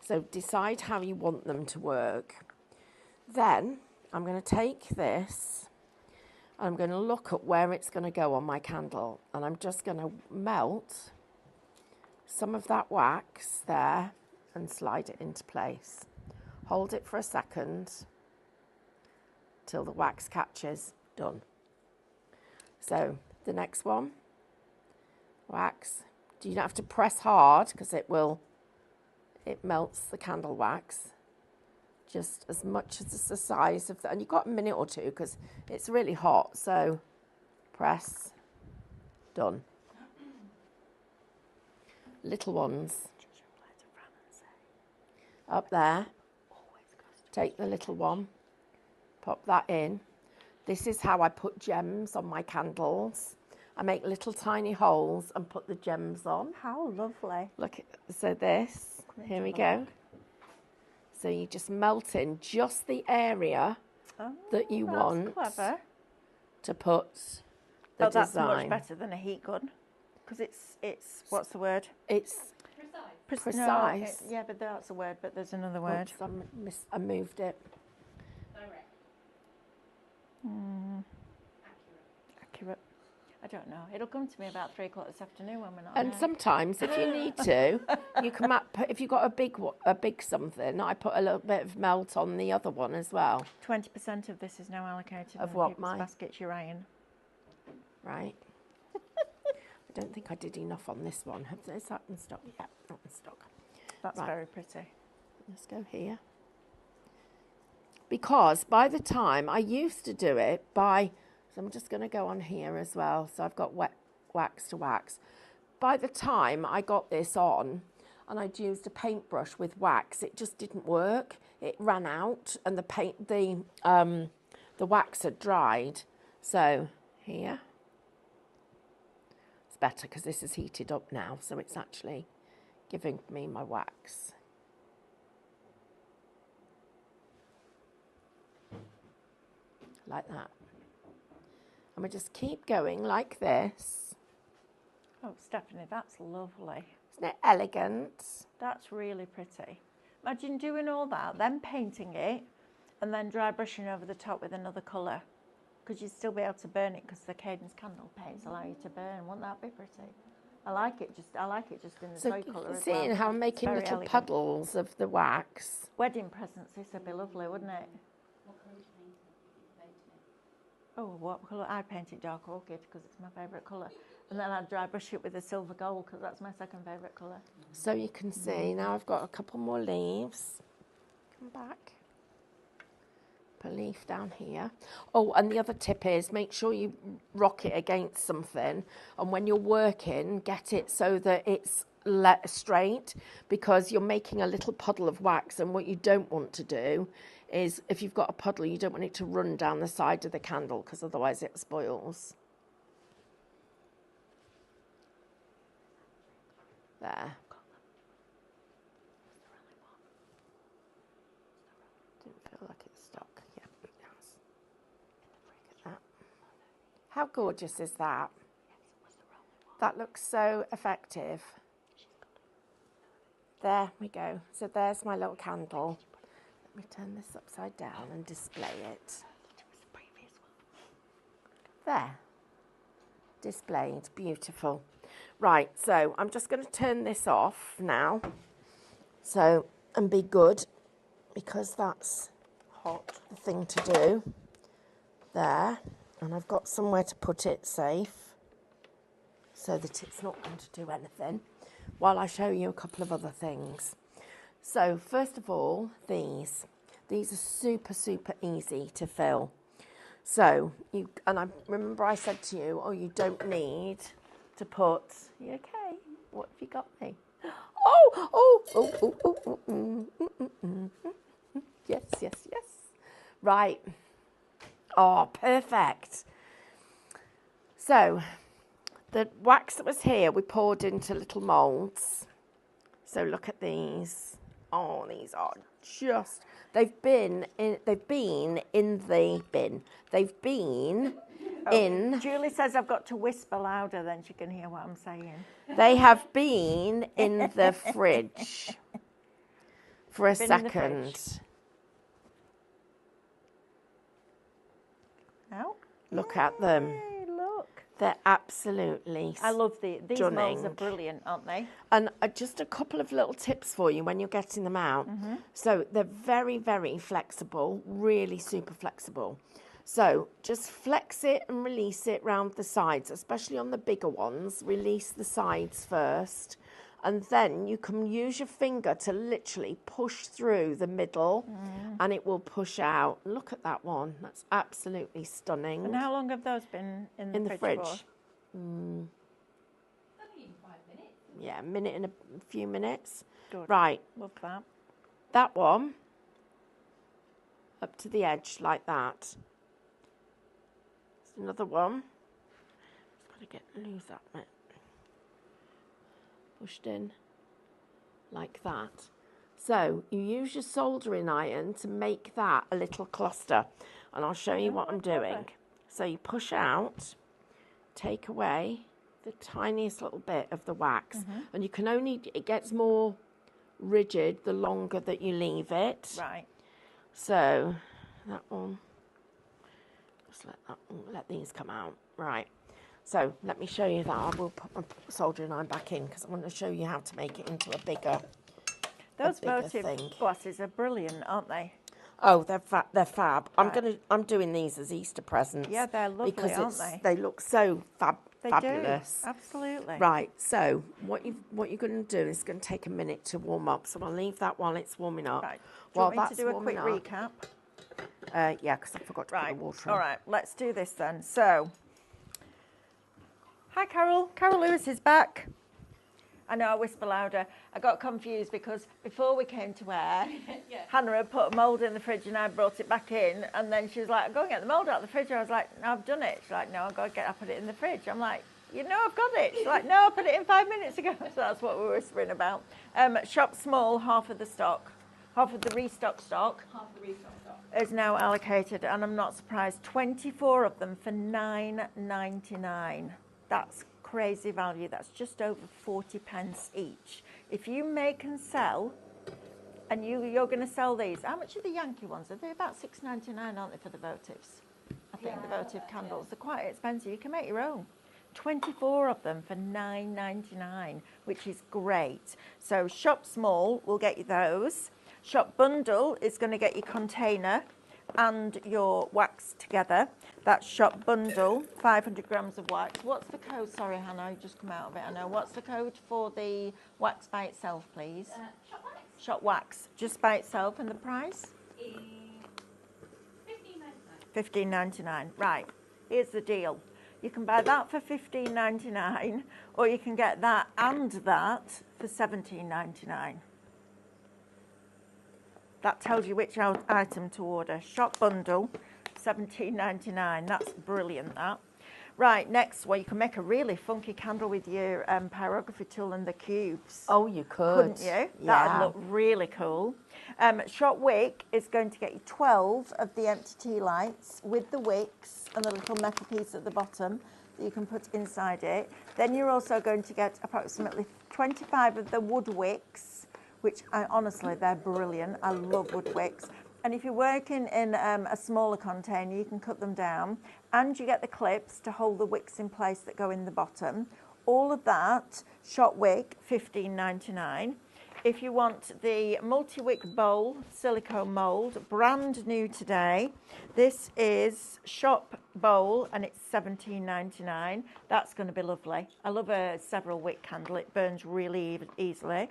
So decide how you want them to work. Then I'm going to take this, I'm going to look at where it's going to go on my candle, and I'm just going to melt some of that wax there and slide it into place. Hold it for a second till the wax catches. Done. So the next one, wax. You don't have to press hard because it melts the candle wax. Just as much as the size of and you've got a minute or two because it's really hot. So press. Done. Little ones. Up there. Take the little one. Pop that in. This is how I put gems on my candles. I make little tiny holes and put the gems on. How lovely. Look, so this, here we go. So you just melt in just the area that you want clever. to put the Oh, that's design. much better than a heat gun. Because it's, what's the word? It's Precise. No, precise. yeah, but that's a word, but there's another word. Oops, I moved it. Direct. Accurate. I don't know. It'll come to me about 3:00 this afternoon when we're not And here. sometimes, if you need to, you can if you've got a big something, I put a little bit of melt on the other one as well. 20% of this is now allocated Of in what, people's mine? baskets you're eyeing. Right. I don't think I did enough on this one. Is that in stock? Yeah, not in stock. That's Right. very pretty. Let's go here. Because by the time I used to do it so I'm just going to go on here as well. So I've got wax to wax. By the time I got this on and I'd used a paintbrush with wax, it just didn't work. It ran out and the wax had dried. So here. It's better because this is heated up now, so it's actually giving me my wax. Like that. And we just keep going like this. Oh, Stephanie, that's lovely. Isn't it elegant? That's really pretty. Imagine doing all that, then painting it, and then dry brushing over the top with another colour. Because you'd still be able to burn it because the Cadence candle paints allow you to burn. Wouldn't that be pretty? I like it just in the So soy you colour can as see well. how I'm It's making very little elegant. puddles of the wax. Wedding presents, this would be lovely, wouldn't it? What colour did you paint it? Oh, what colour? I paint it dark orchid because it's my favourite colour. And then I'd dry brush it with a silver gold because that's my second favourite colour. So you can see now I've got a couple more leaves. Come back. Put a leaf down here. Oh, and the other tip is make sure you rock it against something. And when you're working, get it so that it's straight because you're making a little puddle of wax. And what you don't want to do is if you've got a puddle, you don't want it to run down the side of the candle because otherwise it spoils. There. Didn't feel like it's stuck. Yeah, it has. Look at that. How gorgeous is that? That looks so effective. There we go. So there's my little candle. Let me turn this upside down and display it. There. Displayed. Beautiful. Right, so I'm just going to turn this off now. So, and be good, because that's hot, the thing to do. There. And I've got somewhere to put it safe, so that it's not going to do anything, while I show you a couple of other things. So, first of all, these are super, super easy to fill. So, I remember I said to you, oh, you don't need to put, you okay? What have you got me? Yes. Right. Oh, perfect. So, the wax that was here, we poured into little moulds. So look at these. Oh, these are just, they've been in the bin. They've been in. Julie says I've got to whisper louder then she can hear what I'm saying. They have been in the fridge for a Been in the second. fridge. No? Look at them. Yay, look. They're absolutely I love these molds are stunning. brilliant, aren't they? And just a couple of little tips for you when you're getting them out. So they're very, very flexible, really super flexible. So just flex it and release it round the sides, especially on the bigger ones. Release the sides first. And then you can use your finger to literally push through the middle and it will push out. Look at that one. That's absolutely stunning. And how long have those been in the fridge for? Only in 5 minutes. Yeah, a minute and a few minutes. Good. Right, Love that. that one up to the edge like that. There's another one. Just got to get loose that bit. Pushed in like that. So you use your soldering iron to make that a little cluster, and I'll show you what I'm doing. So you push out, take away the tiniest little bit of the wax, and you can only, it gets more rigid the longer that you leave it. Right. So that one, just let these come out. Right. So let me show you that. I will put my soldering iron back in because I want to show you how to make it into a bigger Those bigger votive thing. glasses are brilliant, aren't they? Oh, they're fab. Right. I'm doing these as Easter presents. Yeah, they're lovely, because aren't they look so They fabulous. do. Absolutely. Right. So what you're going to do is going to take a minute to warm up. So I'll leave that while it's warming up. Right. Do you While want me to that's do a quick warming recap? up, yeah, because I forgot to put Right. the water in. All right. Let's do this then. So, hi, Carol. Carol Lewis is back. I know I whisper louder. I got confused because before we came to air, Yeah. Hannah had put a mould in the fridge and I brought it back in. And then she was like, go and get the mould out of the fridge. I was like, no, I've done it. She's like, no, I've got to put it in the fridge. I'm like, you know, I've got it. She's like, no, I put it in 5 minutes ago. So that's what we were whispering about. Shop small, half of the stock, half of the restock stock Half the restock stock. is now allocated. And I'm not surprised. 24 of them for £9.99. That's crazy value. That's just over 40 pence each. If you make and sell, and you're going to sell these, how much are the Yankee ones? Are they about £6.99, aren't they, for the votives? I think the votive candles, they're quite expensive. You can make your own. 24 of them for £9.99, which is great. So shop small will get you those. Shop bundle is going to get your container and your wax together. That's shop bundle, 500 grams of wax. What's the code? Sorry, Hannah, you just come out of it. I know. What's the code for the wax by itself, please? Shop wax Shop wax, just by itself, and the price? is £15.99. $15.99. Right, here's the deal. You can buy that for $15.99, or you can get that and that for $17.99. That tells you which item to order. Shop bundle, $17.99. That's brilliant, that. Right, next one, you can make a really funky candle with your pyrography tool and the cubes. Oh, you could. Couldn't you? Yeah. That'd look really cool. Shop wick is going to get you 12 of the empty tea lights with the wicks and the little metal piece at the bottom that you can put inside it. Then you're also going to get approximately 25 of the wood wicks, which honestly, they're brilliant. I love wood wicks. And if you're working in a smaller container, you can cut them down, and you get the clips to hold the wicks in place that go in the bottom. All of that, shop wick, $15.99. If you want the multi-wick bowl silicone mould, brand new today, this is shop bowl and it's $17.99. That's going to be lovely. I love a several wick candle. It burns really easily.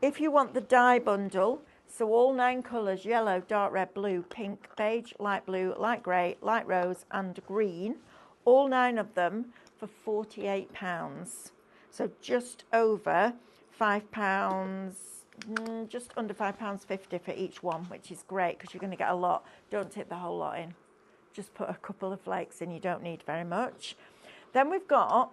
If you want the dye bundle, so all 9 colours, yellow, dark red, blue, pink, beige, light blue, light grey, light rose and green, all 9 of them for £48. So just over £5, just under £5.50 for each one, which is great because you're going to get a lot. Don't take the whole lot in. Just put a couple of flakes in, you don't need very much. Then we've got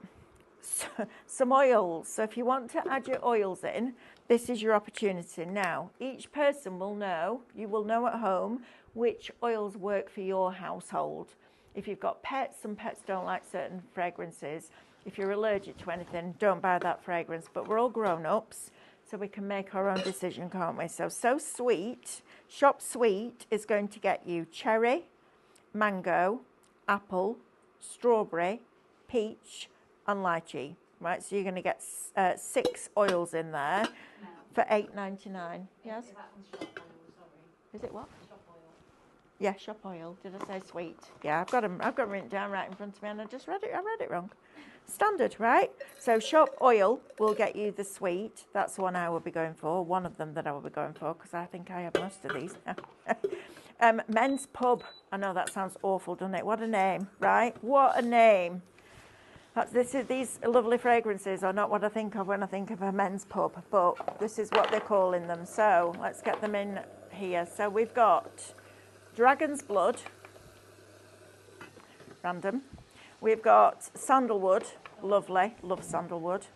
some oils. So if you want to add your oils in, this is your opportunity. Now, each person will know, you will know at home, which oils work for your household. If you've got pets, some pets don't like certain fragrances. If you're allergic to anything, don't buy that fragrance. But we're all grown-ups, so we can make our own decision, can't we? So Sweet, Shop Sweet is going to get you cherry, mango, apple, strawberry, peach, and lychee. Right, so you're going to get 6 oils in there No. for $8.99. Yes? That one's shop oil, sorry. Is it what? Shop oil. Yeah, shop oil. Did I say sweet? Yeah, I've got them written down right in front of me, and I read it wrong. Standard, right? So shop oil will get you the sweet. That's the one I will be going for. One of them that I will be going for, because I think I have most of these. Men's Pub. I know that sounds awful, doesn't it? What a name, right? What a name. These lovely fragrances are not what I think of when I think of a men's pub, but this is what they're calling them. So let's get them in here. So we've got Dragon's Blood, random. We've got Sandalwood, lovely, love sandalwood.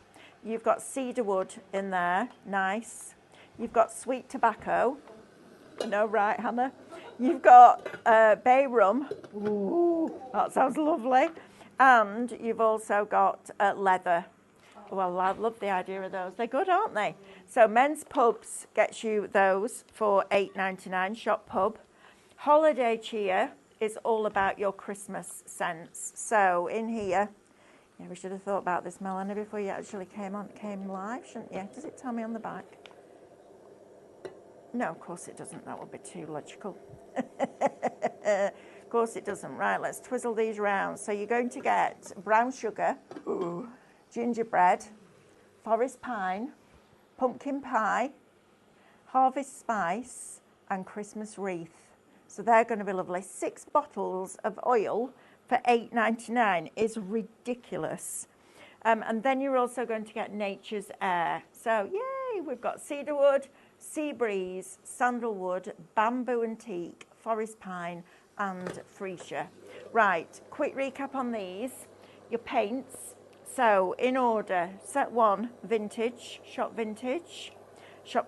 You've got Cedarwood in there, nice. You've got Sweet Tobacco, I know, right, Hannah? You've got Bay Rum, ooh, that sounds lovely. And you've also got Leather. Well, I love the idea of those. They're good, aren't they? So Men's Pubs gets you those for $8.99, Shop Pub. Holiday Cheer is all about your Christmas scents. So in here, yeah, we should have thought about this, Melanie, before you actually came live, shouldn't you? Does it tell me on the back? No, of course it doesn't. That would be too logical. Of course it doesn't. Right, let's twizzle these round. So you're going to get brown sugar, ooh, gingerbread, forest pine, pumpkin pie, harvest spice, and Christmas wreath. So they're going to be lovely. 6 bottles of oil for $8.99 is ridiculous. And then you're also going to get Nature's Air. So yay, we've got cedarwood, sea breeze, sandalwood, bamboo and teak, forest pine, and freesia. Right, quick recap on these. Your paints. So in order, set 1, vintage, shop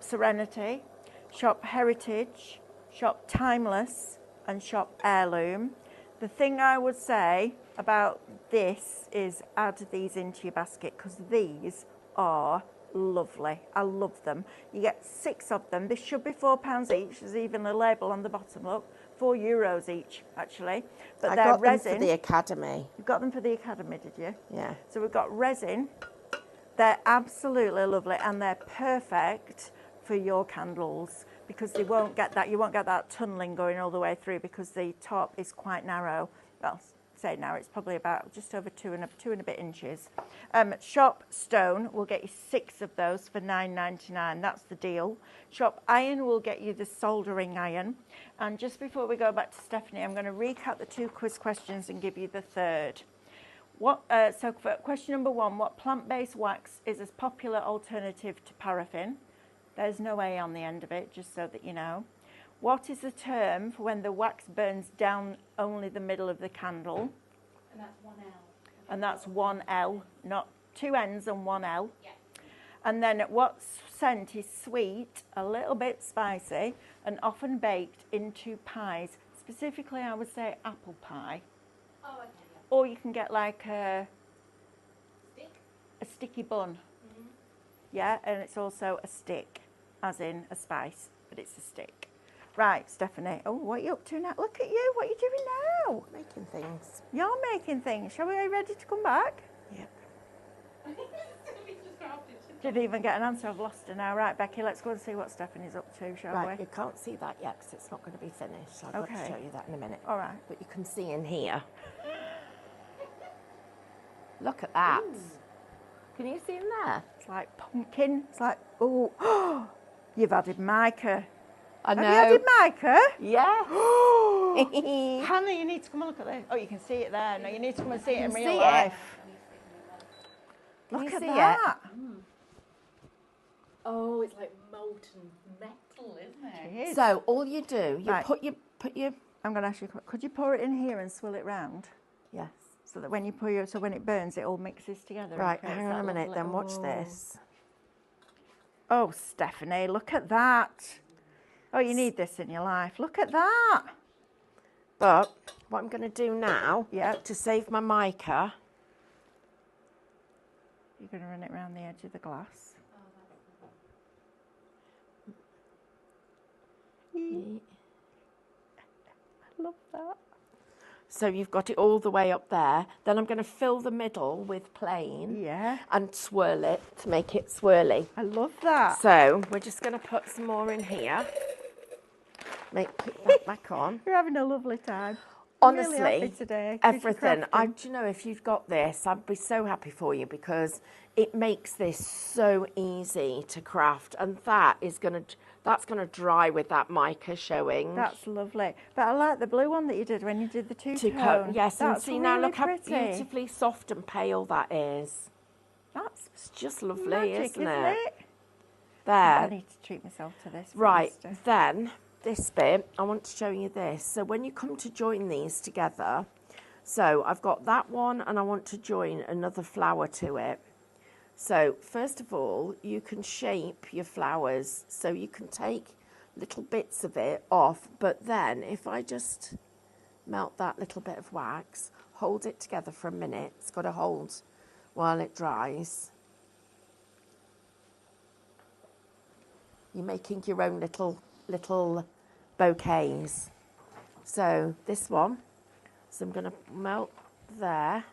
serenity, shop heritage, shop timeless, and shop heirloom. The thing I would say about this is add these into your basket, because these are lovely. I love them. You get 6 of them. This should be £4 each. There's even a label on the bottom, look. €4 each, actually. But I they're got them resin. for the Academy. You got them for the Academy, did you? Yeah. So we've got resin. They're absolutely lovely, and they're perfect for your candles, because they won't get that. You won't get that tunneling going all the way through, because the top is quite narrow. Well, say now it's probably about just over 2 and a bit inches. Shop Stone will get you 6 of those for $9.99. That's the deal. Shop Iron will get you the soldering iron. And just before we go back to Stephanie, I'm going to recap the 2 quiz questions and give you the third. So for question number 1, what plant-based wax is a popular alternative to paraffin? There's no A on the end of it, just so that you know. What is the term for when the wax burns down only the middle of the candle? And that's 1L. And that's 1L, not 2 N's and 1L. Yeah. And then what scent is sweet, a little bit spicy, and often baked into pies? Specifically, I would say apple pie. Oh, okay, yeah. Or you can get like a Stick? sticky bun. Mm-hmm. Yeah, and it's also a stick, as in a spice, but it's a stick. Right, Stephanie. Oh, what are you up to now? Look at you. What are you doing now? Making things. You're making things. Shall we be ready to come back? Yep. Didn't even get an answer. I've lost her now. Right, Becky, let's go and see what Stephanie's up to, shall Right, we? you can't see that yet because it's not going to be finished. I've got to Okay. show you that in a minute. All right. But you can see in here. Look at that. Can you see in there? It's like pumpkin. It's like, oh, you've added mica. I Have you added mica? Yeah. Hannah, you need to come and look at this. Oh, you can see it there. No, you need to come and see it in can real see it. life. Can Look you at see that. Oh, it's like molten metal, isn't it? It is. So all you do, you Right. put your I'm going to ask you, could you pour it in here and swill it round? yes. So that when you so when it burns, it all mixes together. and Right, creates hang on that a minute. lovely- Then watch oh. this. Oh, Stephanie, look at that. Oh, you need this in your life. Look at that. But what I'm going to do now, Yeah. to save my mica, You're going to run it around the edge of the glass. I love that. So you've got it all the way up there. Then I'm going to fill the middle with plain Yeah. and swirl it to make it swirly. I love that. So we're just going to put some more in here. Put that back on. You're having a lovely time. I'm really happy Honestly, today, 'cause you're everything. crafting. Do you know, if you've got this, I'd be so happy for you because it makes this so easy to craft, and that's gonna dry with that mica showing. That's lovely. But I like the blue one that you did when you did the two-tone. Yes, and That's see really now, look pretty. how beautifully soft and pale that is. That's It's just lovely, magic, isn't it? I I There. need to treat myself to this. for Right, Easter. then this bit, I want to show you this. So when you come to join these together, so I've got that one and I want to join another flower to it. So first of all, you can shape your flowers. So you can take little bits of it off, but then if I just melt that little bit of wax, hold it together for a minute, it's got to hold while it dries. You're making your own little bouquets. So this one, so I'm going to melt there,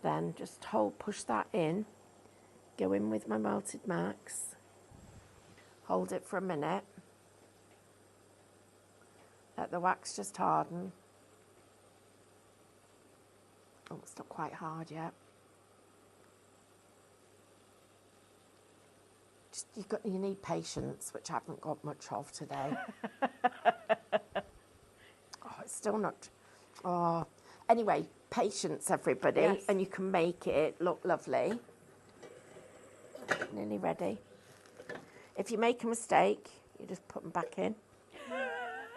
then just push that in, go in with my melted wax, hold it for a minute, let the wax just harden. Oh, it's not quite hard yet. You need patience, which I haven't got much of today. Oh, it's still not. Oh, anyway, patience, everybody, Yes. and you can make it look lovely. Nearly ready. If you make a mistake, you just put them back in,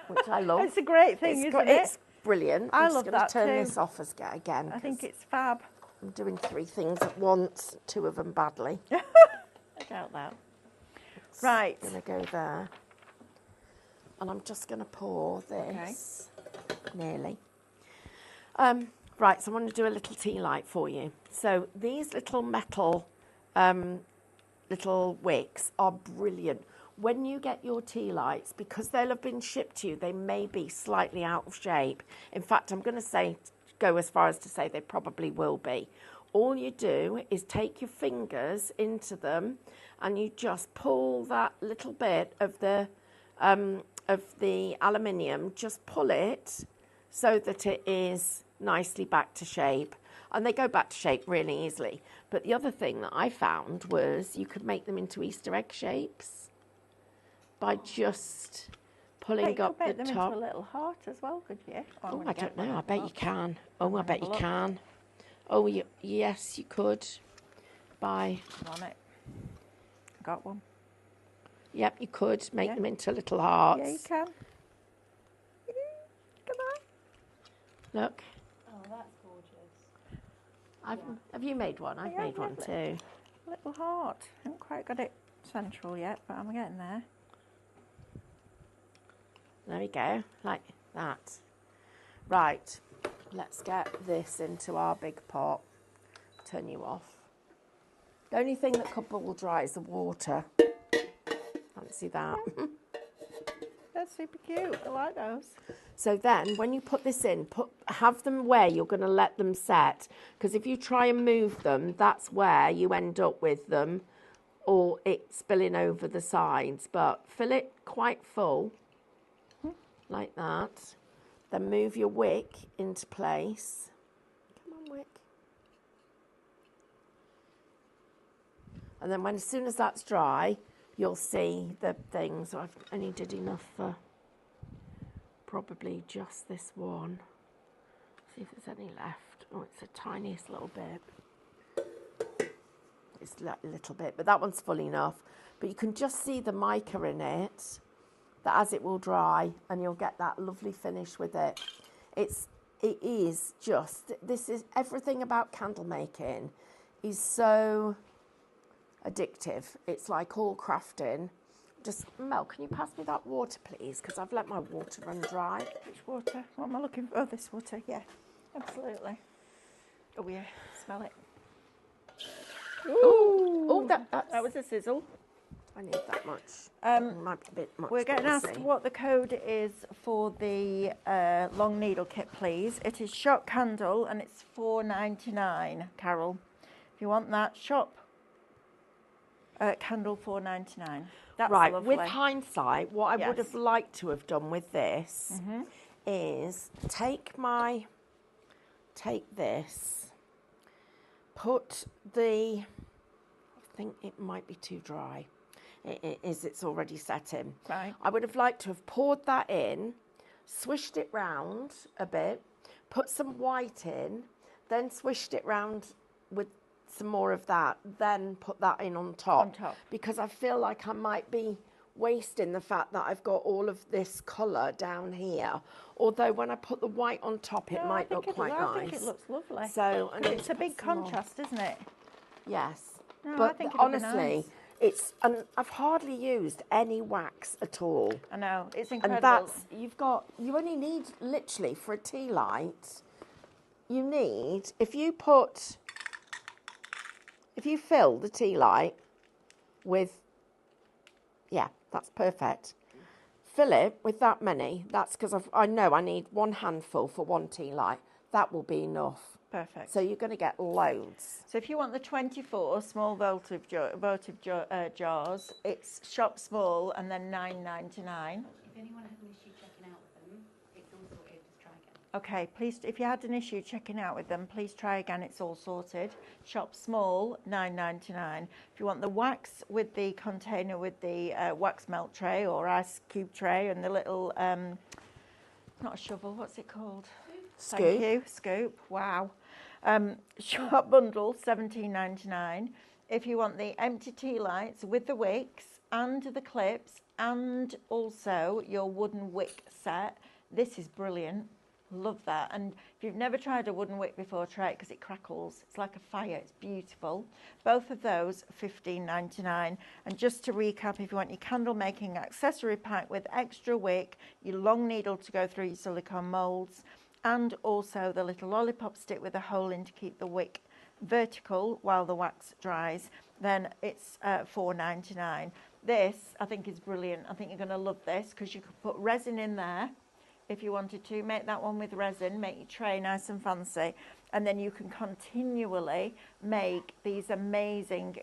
which I love. It's a great thing, isn't it? It's brilliant. I I'm love just going that to turn too. this off again. I think 'cause it's fab. I'm doing 3 things at once, 2 of them badly. I doubt that. Right. Going to go there. And I'm just going to pour this, nearly. Right, so I want to do a little tea light for you. So these little metal little wicks are brilliant. When you get your tea lights, because they'll have been shipped to you, they may be slightly out of shape. In fact, I'm going to go as far as to say they probably will be. All you do is take your fingers into them and you just pull that little bit of the aluminium, just pull it so that it is nicely back to shape. And they go back to shape really easily. But the other thing that I found was you could make them into Easter egg shapes by just pulling up the make them top. into a little heart as well, could you? Oh, I don't know. I bet you can. Oh, I bet you can. Oh, yes, you could. By. On it. Got one. Yep, you could make Yeah. them into little hearts. Yeah, you can. Come on. Look, Oh, that's gorgeous. have you made one? I've Yeah, made one lovely. too. Little heart. I haven't quite got it central yet, but I'm getting there. There we go, like that. Right, let's get this into our big pot. Turn you off. The only thing that could bubble dry is the water. Fancy that. That's super cute. I like those. So then, when you put this in, have them where you're going to let them set. Because if you try and move them, that's where you end up with them, or it spilling over the sides. But fill it quite full, like that. Then move your wick into place. Come on, wick. And then as soon as that's dry, you'll see the things. I've only did enough for probably just this one. See if there's any left. Oh, it's the tiniest little bit. It's a little bit, but that one's full enough. But you can just see the mica in it, that as it will dry, and you'll get that lovely finish with it. It is just, this is everything about candle making is so addictive. It's like all crafting. Just, Mel, can you pass me that water, please? Because I've let my water run dry. Which water? What am I looking for? Oh, this water. Yeah, absolutely. Oh, yeah. Smell it. Oh, that That was a sizzle. I need that much. Might be a bit much. We're but getting we'll asked see. what the code is for the long needle kit, please. It is shop candle and it's $4.99, Carol. If you want that, shop candle $4.99. That's Right, lovely. with hindsight, what I would Yes. have liked to have done with this is take this, put the, I think it might be too dry. It is, it's already set in. Right. I would have liked to have poured that in, swished it round a bit, put some white in, then swished it round with some more of that, then put that in on top. On top. Because I feel like I might be wasting the fact that I've got all of this colour down here. Although when I put the white on top, it No, might look quite nice. I think it looks lovely. So I need It's to a put big some more. contrast, isn't it? Yes. No, I but think it'll be honestly, nice. it's, and I've hardly used any wax at all. I know, it's And incredible. that's, you only need, literally, for a tea light, you need, if you fill the tea light with, yeah, that's perfect. Fill it with that many. That's because I know I need one handful for one tea light. That will be enough. Perfect. So you're going to get loads. So if you want the 24 small votive jars, it's shop small and then $9.99. If anyone has an issue checking out with them, it's all sorted, just try again. Okay, please, if you had an issue checking out with them, please try again, it's all sorted. Shop small, $9.99. If you want the wax with the container with the wax melt tray or ice cube tray and the little, not a shovel, what's it called? Scoop. Thank you, scoop, wow. Shop bundle, $17.99. If you want the empty tea lights with the wicks and the clips and also your wooden wick set, this is brilliant. Love that. And if you've never tried a wooden wick before, try it because it crackles. It's like a fire. It's beautiful. Both of those, $15.99. And just to recap, if you want your candle making accessory pack with extra wick, your long needle to go through your silicone moulds, and also the little lollipop stick with a hole in to keep the wick vertical while the wax dries, then it's $4.99. This, I think, is brilliant. I think you're going to love this because you could put resin in there if you wanted to. Make that one with resin, make your tray nice and fancy, and then you can continually make these amazing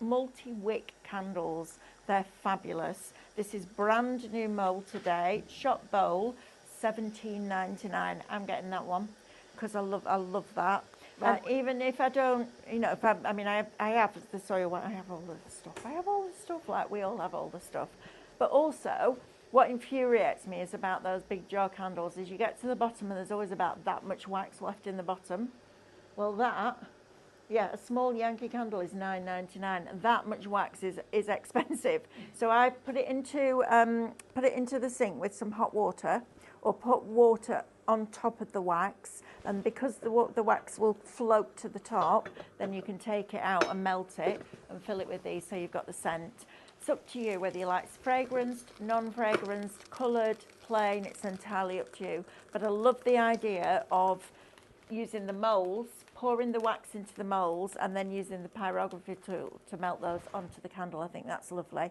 multi-wick candles. They're fabulous. This is brand new mold today. Shop bowl, $17.99. I'm getting that one because I love that. Right. And even if I don't, if I have the soil one, I have all the stuff. I have all the stuff, like we all have all the stuff. But also, what infuriates me is about those big jar candles is you get to the bottom and there's always about that much wax left in the bottom. Well, a small Yankee candle is $9.99. That much wax is expensive. So I put it into the sink with some hot water, or put water on top of the wax, and because the wax will float to the top, then you can take it out and melt it and fill it with these so you've got the scent. It's up to you whether you like fragranced, non-fragranced, coloured, plain, it's entirely up to you. But I love the idea of using the moulds, pouring the wax into the moulds and then using the pyrography tool to melt those onto the candle. I think that's lovely.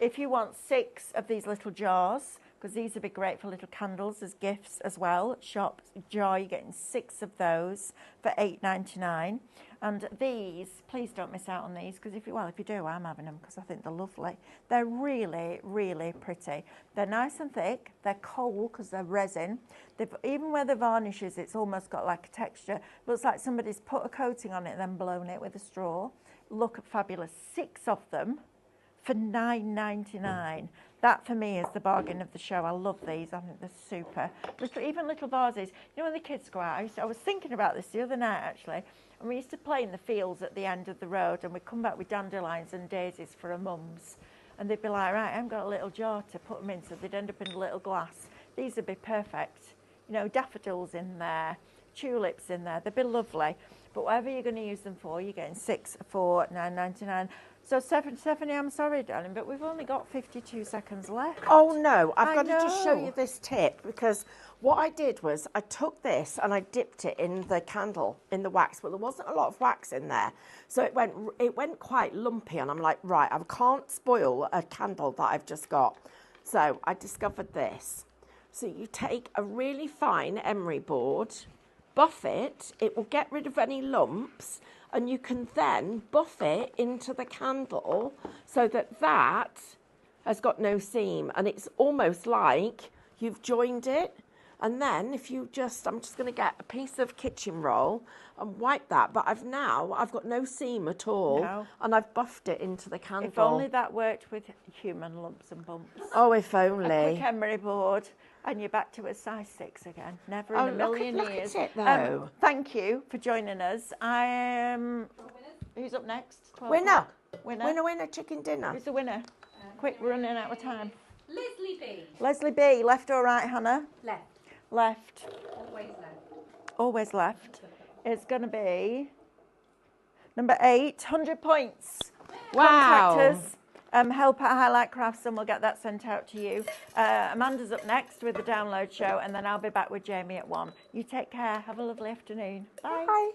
If you want 6 of these little jars, because these would be great for little candles as gifts as well. Shop jar, you're getting 6 of those for $8.99. And these, please don't miss out on these, because if you do, I'm having them because I think they're lovely. They're really, really pretty. They're nice and thick. They're cold because they're resin. Even where the varnish is, it's almost got like a texture. Looks like somebody's put a coating on it and then blown it with a straw. Look fabulous. 6 of them for $9.99. That for me is the bargain of the show. I love these. I think they're super. Even little vases. When the kids go out, I was thinking about this the other night actually, and we used to play in the fields at the end of the road, and we'd come back with dandelions and daisies for our mums, and they'd be like, right, I haven't got a little jar to put them in, so they'd end up in a little glass. These would be perfect. Daffodils in there, tulips in there. They'd be lovely. But whatever you're going to use them for, you're getting 6 for $9.99. So Stephanie, I'm sorry, darling, but we've only got 52 seconds left. Oh no, I've I got to just show know. you this tip, because What I did was I took this and I dipped it in the candle, in the wax, but there wasn't a lot of wax in there. So it went quite lumpy, and I'm like, right, I can't spoil a candle that I've just got. So I discovered this. So you take a really fine emery board, buff it, it will get rid of any lumps, and you can then buff it into the candle so that that has got no seam, and it's almost like you've joined it. And then if you just, I'm just going to get a piece of kitchen roll and wipe that, but I've got no seam at all, No. and I've buffed it into the candle. If only that worked with human lumps and bumps. Oh, if A only. quick emery board, and you're back to a size 6 again. Never in a million look years. at it though. Thank you for joining us. Who's up next? 12 Winner. o'clock? Winner. Winner, chicken dinner. Who's the winner? Quick, we're running out of time. Leslie B. Leslie B. Left or right, Hannah? Left. Left. Always left. Always left. It's going to be number 8, 100 points. Wow. Contact us, help at Highlight Crafts, and we'll get that sent out to you. Amanda's up next with the download show, and then I'll be back with Jamie at 1. You take care. Have a lovely afternoon. Bye. Bye.